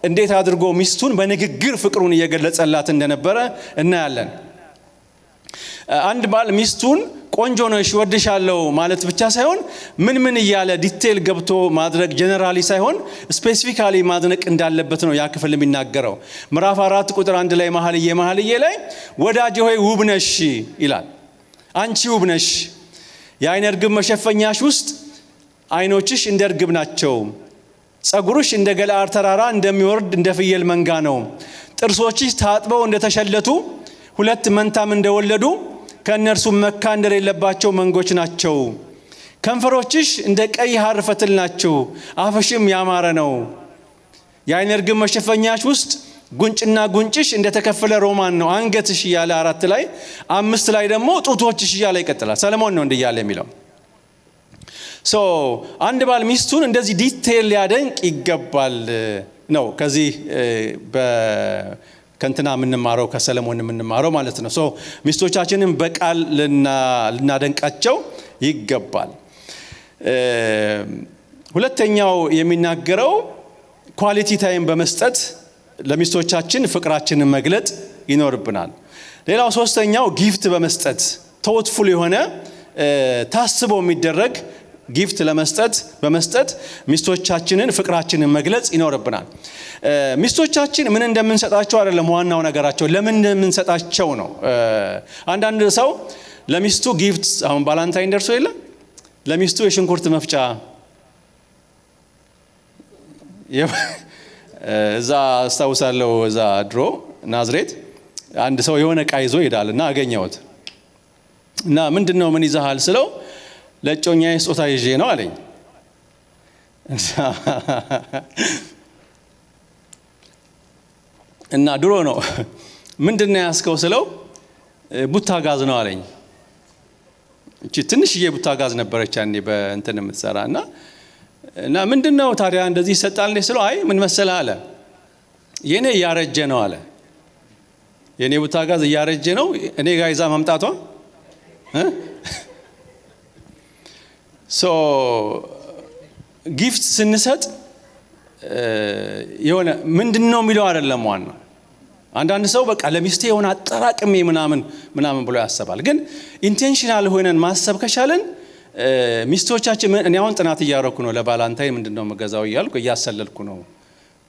እንዴት አድርጎ ሚስቱን በንግግር ፍቅሩን እየገለጸላት እንደነበረ እናያለን። አንድ ባል ሚስቱን ቆንጆ ነሽ ወድሻለሁ ማለት ብቻ ሳይሆን ምን እያለ ዲቴል ገብቶ ማድረግ ጀነራሊ ሳይሆን ስፔሲፊካሊ ማድነቅ እንዳለበት ነው ያ ክፍል የሚናገረው። ምዕራፍ 4 ቁጥር 1 ላይ መኃልየ ላይ ወዳጄ ሆይ ውብ ነሽ ይላል። አንቺ ውብ ነሽ፣ የዓይነ ርግብ መሸፈኛሽ ውስጥ ዓይኖችሽ እንደ ርግብ ናቸው፣ ጸጉርሽ እንደ ገለዓድ ተራራ እንደሚወርድ እንደ ፍየል መንጋ ነው፣ ጥርሶችሽ ታጥበው እንደተሸለቱ 2 መንታም እንደወለዱ ከእነርሱም መካ እንደሌለባቸው መንጎች ናቸው፣ ከንፈሮችሽ እንደ ቀይ ሐር ፈትል ናቸው፣ አፍሽም ያማረ ነው፣ የዓይነ ርግብ መሸፈኛሽ ውስጥ ጉንጭና ጉንጭሽ እንደተከፈለ ሮማን ነው፣ አንገትሽ እያለ 4 ላይ 5 ላይ ደግሞ ጡቶችሽ እያለ ይቀጥላል። ሰለሞን ነው እንዲያለ የሚለው። አንድ ባል ሚስቱን እንደዚህ ዲቴል ሊያደንቅ ይገባል ነው ከዚህ ከንትና የምንማረው ከሰለሞን የምንማረው ማለት ነው። ሚስቶቻችንን በቃል ልናደንቃቸው ይገባል። ሁለተኛው የሚናገረው ኳሊቲ ታይም በመስጠት ለሚስቶቻችን ፍቅራችንን መግለጥ ይኖርብናል። ሌላው ሶስተኛው ጊፍት በመስጠት ቶትፉል የሆነ ታስቦ የሚደረግ ጊፍት በመስጠት ሚስቶቻችንን ፍቅራችንን መግለጽ ይኖርብናል። ሚስቶቻችን ምን እንደምንሰጣቸው አይደለም ዋናው ነገራቸው፣ ለምን እንደምንሰጣቸው ነው። አንዳንድ ሰው ለሚስቱ ጊፍት አሁን ባላንታይን ደርሶ የለ ለሚስቱ የሽንኩርት መፍጫ እዛ አስታውሳለሁ። እዛ ድሮ ናዝሬት አንድ ሰው የሆነ ዕቃ ይዞ ይሄዳልና አገኘሁት እና ምንድነው ምን ይዘሃል ስለው ለጮኛዬ ስጦታ ይዤ ነው አለኝ። እና ድሮ ነው ምንድነው ያስከው ስለው ቡታ ጋዝ ነው አለኝ። እቺ ትንሽዬ ቡታ ጋዝ ነበረች ያኔ በእንትን የምትሰራና እና ምንድነው ታዲያ እንደዚህ ይሰጣል እንዴ ስለው አይ ምን መሰለህ አለ የኔ ያረጀ ነው አለ። የኔ ቡታ ጋዝ ያረጀ ነው እኔ ጋር ይዛ ማምጣቷ ሶ ጊፍት ስንሰጥ የሆነ ምንድነው የሚለው አይደለም ዋናው። አንዳንድ ሰው በቃ ለሚስቴ የሆነ አጠራቅሜ ምናምን ብሎ ያስባል። ግን ኢንቴንሽናል ሆነን ማሰብ ከቻለን ሚስቶቻችን እኔ አሁን ጥናት እያደረኩ ነው ለቫላንታይን ምንድነው መገዛው እያልኩ እያሰለልኩ ነው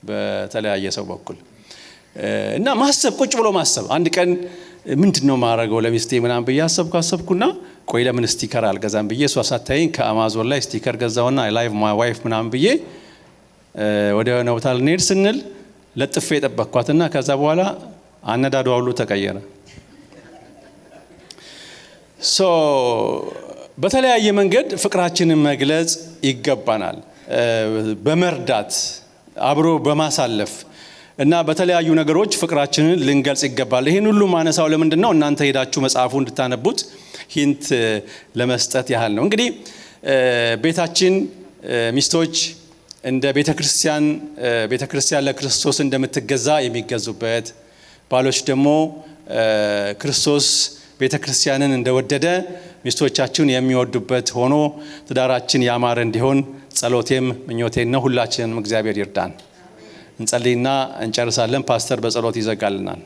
በተለያየ ሰው በኩል እና ማሰብ ቁጭ ብሎ ማሰብ አንድ ቀን ምንድነው ማረገው ለሚስቴ ምናምን በያሰብኩና ቆይ ለምን ስቲከር አልገዛም ብዬ እሷ ሳታየኝ ከአማዞን ላይ ስቲከር ገዛውና አይ ላቭ ማይ ዋይፍ ምናምን ብዬ ወደ ሆነውታል ኔድ ስንል ለጥፌ የጠበቅኳትና ከዛ በኋላ አነዳዷ ሁሉ ተቀየረ። ሶ በተለያየ መንገድ ፍቅራችንን መግለጽ ይገባናል። በመርዳት አብሮ በማሳለፍ እና በተለያዩ ነገሮች ፍቅራችንን ልንገልጽ ይገባል። ይሄን ሁሉ ማነሳው ለምንድነው እናንተ ሄዳችሁ መጽሐፉ እንድታነቡት ሂንት ለመስጠት ያህል ነው። እንግዲህ ቤታችን ሚስቶች እንደ ቤተክርስቲያን ለክርስቶስ እንደምትገዛ የሚገዙበት ባሎች ደግሞ ክርስቶስ ቤተክርስቲያንን እንደወደደ ሚስቶቻቸውን የሚወዱበት ሆኖ ትዳራችን ያማረ እንዲሆን ጸሎቴም ምኞቴም ነው። ሁላችንም እግዚአብሔር ይርዳን። እንጸልይና እንጨርሳለን። ፓስተር በጸሎት ይዘጋልናል።